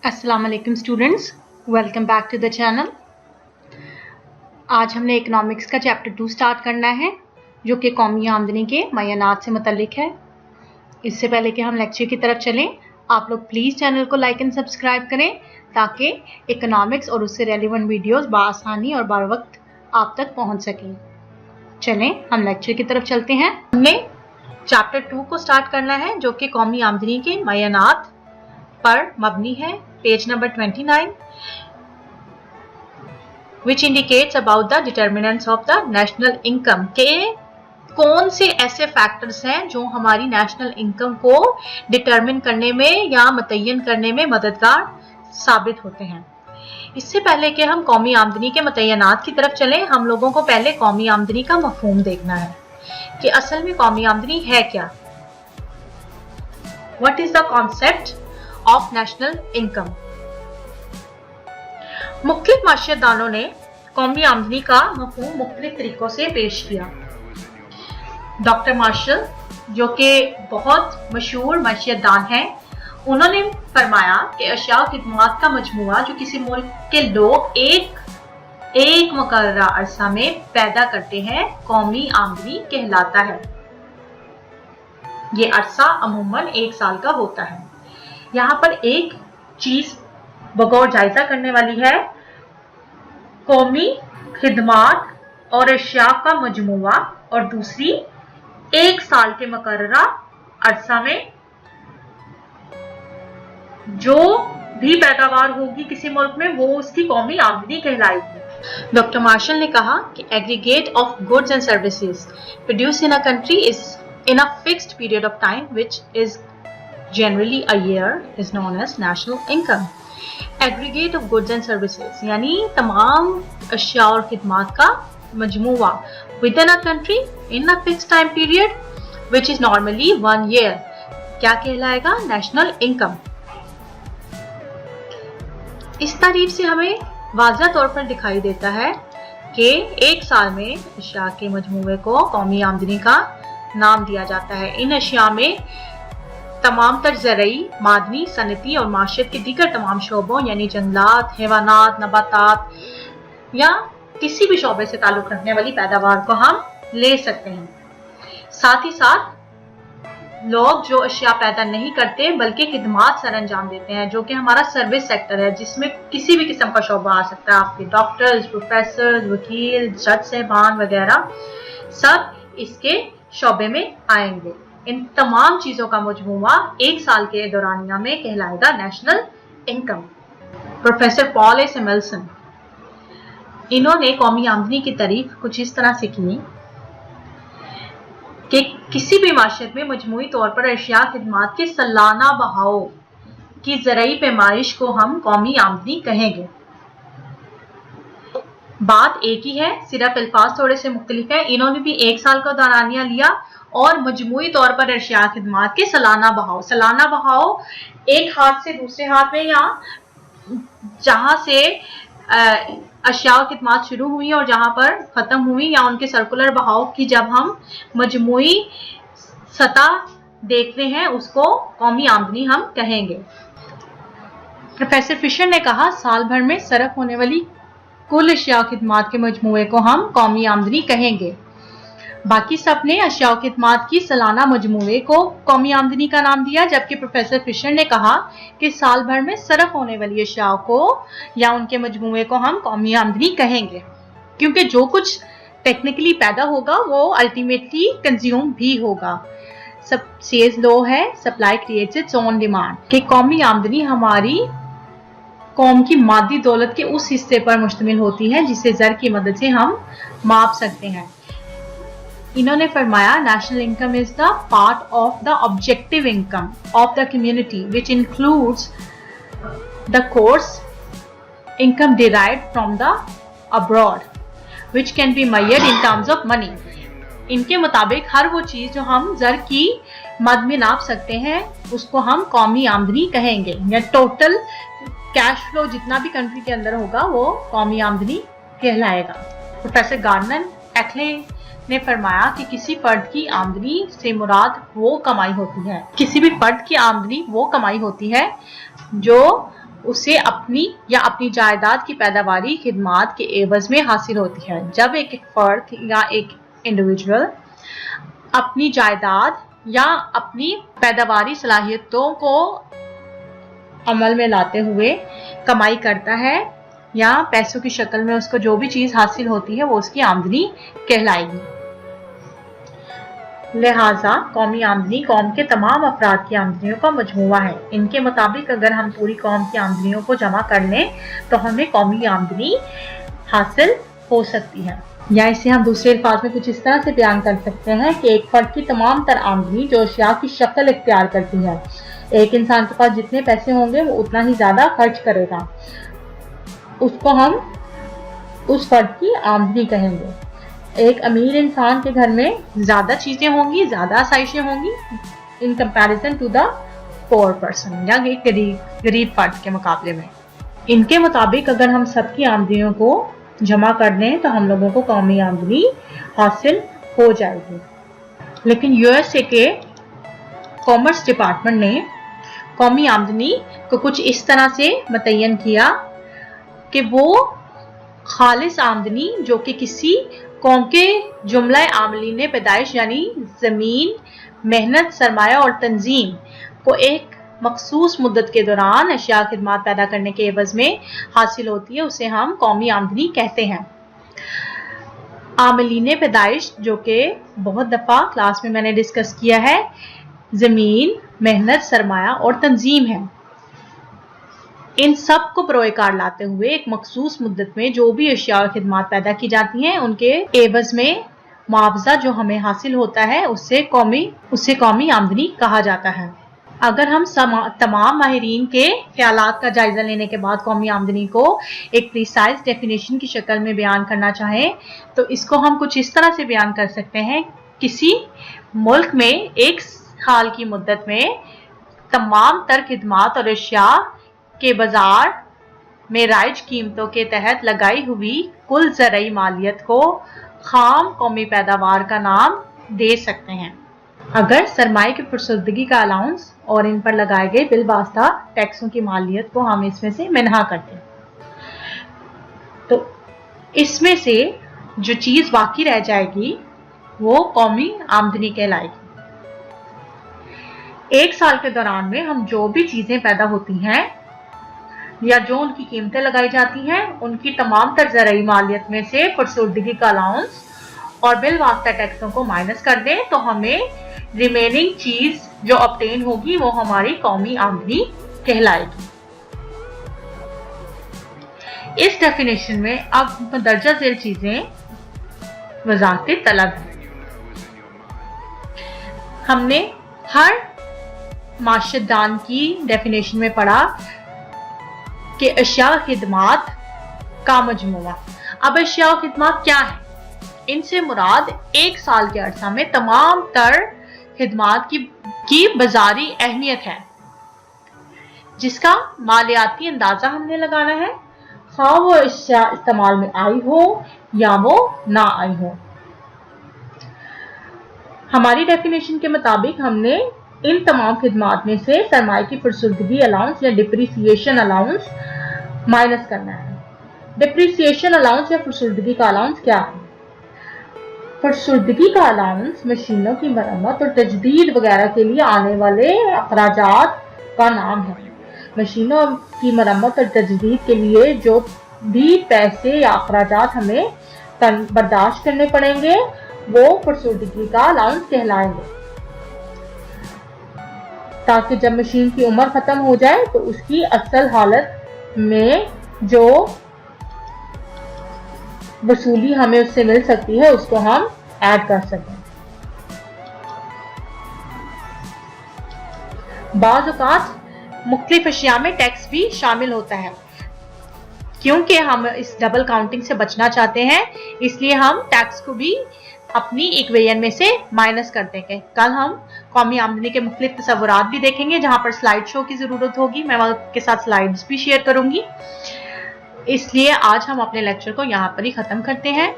अस्सलाम वालेकुम students, welcome back to the channel. आज हमने इकोनॉमिक्स का चैप्टर 2 स्टार्ट करना है जो कि कौमी आमदनी के मयानात से मुतल्लिक है। इससे पहले कि हम लेक्चर की तरफ चलें, आप लोग प्लीज़ चैनल को लाइक एंड सब्सक्राइब करें ताकि इकोनॉमिक्स और उससे रेलिवेंट वीडियोस बआसानी और बर वक्त आप तक पहुंच सकें। चलें हम लेक्चर की तरफ चलते हैं। हमने चैप्टर 2 को स्टार्ट करना है जो कि कौमी आमदनी के मयानात पर मबनी है। Page number 29 which indicates about the determinants of the national income के कौन से ऐसे फैक्टर्स हैं जो हमारी नेशनल इनकम को डिटरमिन करने में या मुतय्यन करने में मददगार साबित होते हैं। इससे पहले कि हम कौमी आमदनी के मुतय्यनात की तरफ चलें, हम लोगों को पहले कौमी आमदनी का मफहूम देखना है कि असल में कौमी आमदनी है क्या। What is the concept of national income? मुख्तलिफ माशियतदानों ने कौमी आमदनी का मफहूम मुख्तलिफ तरीकों से पेश किया। डॉक्टर मार्शल जो कि बहुत मशहूर माशियतदान हैं, उन्होंने फरमाया कि अशिया और खिदमात का मजमूआ जो किसी मुल्क के लोग एक मुकर्ररा अरसा में पैदा करते हैं कौमी आमदनी कहलाता है। ये अरसा अमूमन 1 साल का होता है। यहाँ पर एक चीज बगौर जायजा करने वाली है, कौमी खिदमात और अशिया का मजमूआ, और दूसरी 1 साल के मुकर्ररा अरसा में जो भी पैदावार होगी किसी मुल्क में वो उसकी कौमी आमदनी कहलाएगी। डॉक्टर मार्शल ने कहा कि aggregate of goods and services produce in a country is in a fixed period of time which is generally a year is known as national income. Aggregate of goods and services यानी तमाम अशिया और खिदमात का मजमूआ within a country in a fixed time period which is normally 1 year क्या कहलाएगा? national income। इस तारीफ से हमें वाज़ह तौर पर दिखाई देता है कि 1 साल में अशिया के मजमूए को कौमी आमदनी का नाम दिया जाता है। इन अशिया में तमाम तर ज़रई, मादनी, सनती और माशियत के दीगर तमाम शोबों यानी जंगलात, हैवानात, नबातात या किसी भी शोबे से ताल्लुक़ रखने वाली पैदावार को हम ले सकते हैं। साथ ही साथ लोग जो अशिया पैदा नहीं करते बल्कि खिदमात सर अंजाम देते हैं, जो कि हमारा सर्विस सेक्टर है, जिसमें किसी भी किस्म का शोबा आ सकता है। आपके डॉक्टर्स, प्रोफेसर, वकील, जज साहबान वगैरह सब इसके शोबे में आएंगे। इन तमाम चीजों का मजमूआ 1 साल के दौरानिया में कहलाएगा नेशनल इनकम। प्रोफेसर पॉल ए सैमुएल्सन, इन्होंने कौमी आमदनी की तारीफ कुछ इस तरह से की कि किसी भी माशियत में मजमूई तौर पर अशिया खिदमात के सालाना बहाव की ज़रई पैमाइश को हम कौमी आमदनी कहेंगे। बात एक ही है, सिर्फ अल्फाज थोड़े से मुख्तलिफ है। इन्होंने भी 1 साल का दौरानिया लिया और मजमूई तौर पर अशिया खिदमात के सालाना बहाव एक हाथ से दूसरे हाथ में, या जहां से अशिया खिदमात शुरू हुई और जहां पर खत्म हुई, या उनके सर्कुलर बहाव की जब हम मजमूई सतह देखते हैं उसको कौमी आमदनी हम कहेंगे। प्रोफेसर फिशर ने कहा साल भर में सरफ होने वाली कुल अशिया खिदमात के मजमूए को हम कौमी आमदनी कहेंगे। बाकी सब ने अशिया खिदमात की सालाना मजमूए को कौमी आमदनी का नाम दिया, जबकि प्रोफेसर फिशर ने कहा कि साल भर में सरफ होने वाली अशिया को या उनके मजमूए को हम कौमी आमदनी कहेंगे, क्योंकि जो कुछ टेक्निकली पैदा होगा वो अल्टीमेटली कंज्यूम भी होगा। सब सेल्स लॉ है, supply creates its own demand, कि कौमी आमदनी हमारी कौम की मादी दौलत के उस हिस्से पर मुश्तमिल होती है जिसे ज़र की मदद से हम माप सकते हैं। इन्होंने फरमाया national income is the part of the objective income of the community which includes the course income derived from the abroad which can be measured in terms of money. इनके मुताबिक हर वो चीज जो हम ज़र की मद में नाप सकते हैं उसको हम कौमी आमदनी कहेंगे, या टोटल कैश फ्लो जितना भी कंट्री के अंदर होगा वो कौमी आमदनी कहलाएगा। प्रोफेसर गार्डनर एक्ले ने फरमाया कि किसी फर्द की आमदनी से मुराद वो कमाई होती है, किसी भी फर्द की आमदनी वो कमाई होती है जो उसे अपनी या अपनी जायदाद की पैदावारी खिदमात के एवज में हासिल होती है। जब एक फर्द या एक इंडिविजुअल अपनी जायदाद या अपनी पैदावारी सलाहियतों को अमल में लाते हुए कमाई करता है या पैसों की शक्ल में उसको जो भी चीज हासिल होती है वो उसकी आमदनी कहलाएगी। लिहाजा कौमी आमदनी कौम के तमाम अफराद की आमदनियों का मजमूआ है। इनके मुताबिक अगर हम पूरी कौम की आमदनियों को जमा कर लें तो हमें कौमी आमदनी हासिल हो सकती है। या इसे हम दूसरे अल्फाज में कुछ इस तरह से बयान कर सकते हैं कि एक फर्द की तमाम तर आमदनी जो अशिया की शक्ल इख्तियार करती है, एक इंसान के पास जितने पैसे होंगे वो उतना ही ज्यादा खर्च करेगा, उसको हम उस फर्द की आमदनी कहेंगे। एक अमीर इंसान के घर में ज्यादा चीजें होंगी, ज्यादा आसाइशें होंगी in comparison to the poor person, या एक गरीब फर्द के मुकाबले में। इनके मुताबिक अगर हम सबकी आमदनियों को जमा कर दें तो हम लोगों को कौमी आमदनी हासिल हो जाएगी। लेकिन यूएसए के कॉमर्स डिपार्टमेंट ने कौमी आमदनी को कुछ इस तरह से मुतय्यन किया कि वो खालिस आमदनी जो कि किसी कौम के जुमला आमलीन पैदाइश यानी जमीन, मेहनत, सरमाया और तंजीम को एक मखसूस मुद्दत के दौरान अशिया खिदमात पैदा करने के एवज में हासिल होती है, उसे हम कौमी आमदनी कहते हैं। आमलीन पैदाइश जो कि बहुत दफा क्लास में मैंने डिस्कस किया है, जमीन, मेहनत, सरमाया और तंजीम है। इन सब को बरोएकार लाते हुए एक मखसूस मुद्दत में जो भी अशिया और खिदमात पैदा की जाती हैं उनके एवज में मुआवजा जो हमें हासिल होता है उससे कौमी आमदनी कहा जाता है। अगर हम तमाम माहिरीन के ख्यालात का जायजा लेने के बाद कौमी आमदनी को एक प्रिसाइज डेफिनेशन की शक्ल में बयान करना चाहें तो इसको हम कुछ इस तरह से बयान कर सकते हैं, किसी मुल्क में एक साल की मुद्दत में तमाम तर खिदमात और अशिया के बाजार में राइज कीमतों के तहत लगाई हुई कुल ज़रई मालियत को खाम कौमी पैदावार का नाम दे सकते हैं। अगर सरमाए की फुरसुदगी का अलाउंस और इन पर लगाए गए बिलवास्ता टैक्सों की मालियत को हम इसमें से मिन्हा करते हैं तो इसमें से जो चीज बाकी रह जाएगी वो कौमी आमदनी कहलाएगी। एक साल के दौरान में हम जो भी चीजें पैदा होती हैं या जो उनकी कीमतें लगाई जाती हैं उनकी तमाम तर ज़रई मालियत में से फुरसुदगी का अलाउंस और बिलवास्ता टैक्सों को माइनस कर दें तो हमें रिमेनिंग चीज जो ऑब्टेन होगी वो हमारी कौमी आमदनी कहलाएगी। इस डेफिनेशन में अब दर्जा झेल चीजें वजाहत तलब है। हमने हर माशदान की डेफिनेशन में पढ़ा कि अशिया खिदमात का मजमूआ। अब अशिया खिदमात क्या है? इनसे मुराद एक साल के अरसा में तमाम तर खिदमात की बाजारी अहमियत है जिसका मालियाती अंदाजा हमने लगाना है, हाँ वो अशिया इस्तेमाल में आई हो या वो ना आई हो। हमारी डेफिनेशन के मुताबिक हमने इन तमाम खिदमात में से सरमाए की फुरसुदगी अलाउंस या डिप्रिसिएशन अलाउंस माइनस करना है। डिप्रिसिएशन अलाउंस या फुरसुदगी का अलाउंस क्या है? फुरसुदगी का अलाउंस मशीनों की मरम्मत और तजदीद वगैरह के लिए आने वाले अखराजात का नाम है। मशीनों की मरम्मत और तजदीद के लिए जो भी पैसे या अखराजात हमें बर्दाश्त करने पड़ेंगे वो फुरसुदगी का अलाउंस कहलाएंगे, ताकि जब मशीन की उम्र खत्म हो जाए तो उसकी असल हालत में जो वसूली हमें उससे मिल सकती है उसको हम ऐड कर सकें। बाज़ औक़ात मुख्तलिफ अशिया में टैक्स भी शामिल होता है। क्योंकि हम इस डबल काउंटिंग से बचना चाहते हैं इसलिए हम टैक्स को भी अपनी इक्वेशन में से माइनस कर देंगे। कल हम कौमी आमदनी के मुख्तलिफ तस्वुरात भी देखेंगे जहां पर स्लाइड शो की जरूरत होगी, मैं आपके साथ स्लाइड्स भी शेयर करूंगी। इसलिए आज हम अपने लेक्चर को यहाँ पर ही खत्म करते हैं।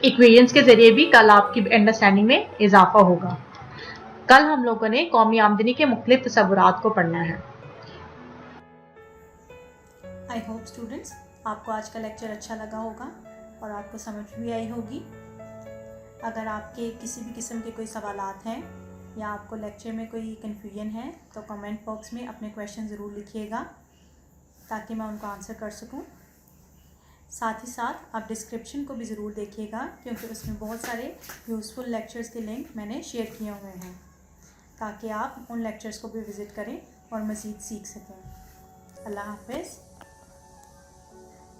इक्वेशंस के जरिए भी कल आपकी अंडरस्टैंडिंग में इजाफा होगा। कल हम लोगों ने कौमी आमदनी के मुख्तलिफ तस्वुरात को पढ़ना है। آئی ہوپ اسٹوڈنٹس آپ کو آج کا لیکچر اچھا لگا ہوگا اور آپ کو سمجھ بھی آئی ہوگی. اگر آپ کے کسی بھی قسم کے کوئی سوالات ہیں یا آپ کو لیکچر میں کوئی کنفیوژن ہے تو کمنٹ باکس میں اپنے کویشچن ضرور لکھیے گا تاکہ میں ان کو آنسر کر سکوں. ساتھ ہی ساتھ آپ ڈسکرپشن کو بھی ضرور دیکھیے گا کیونکہ اس میں بہت سارے یوزفل لیکچرز کے لنک میں نے شیئر کیے ہوئے ہیں تاکہ آپ ان لیکچرز کو بھی وزٹ کریں اور مزید سیکھ سکیں. اللہ حافظ.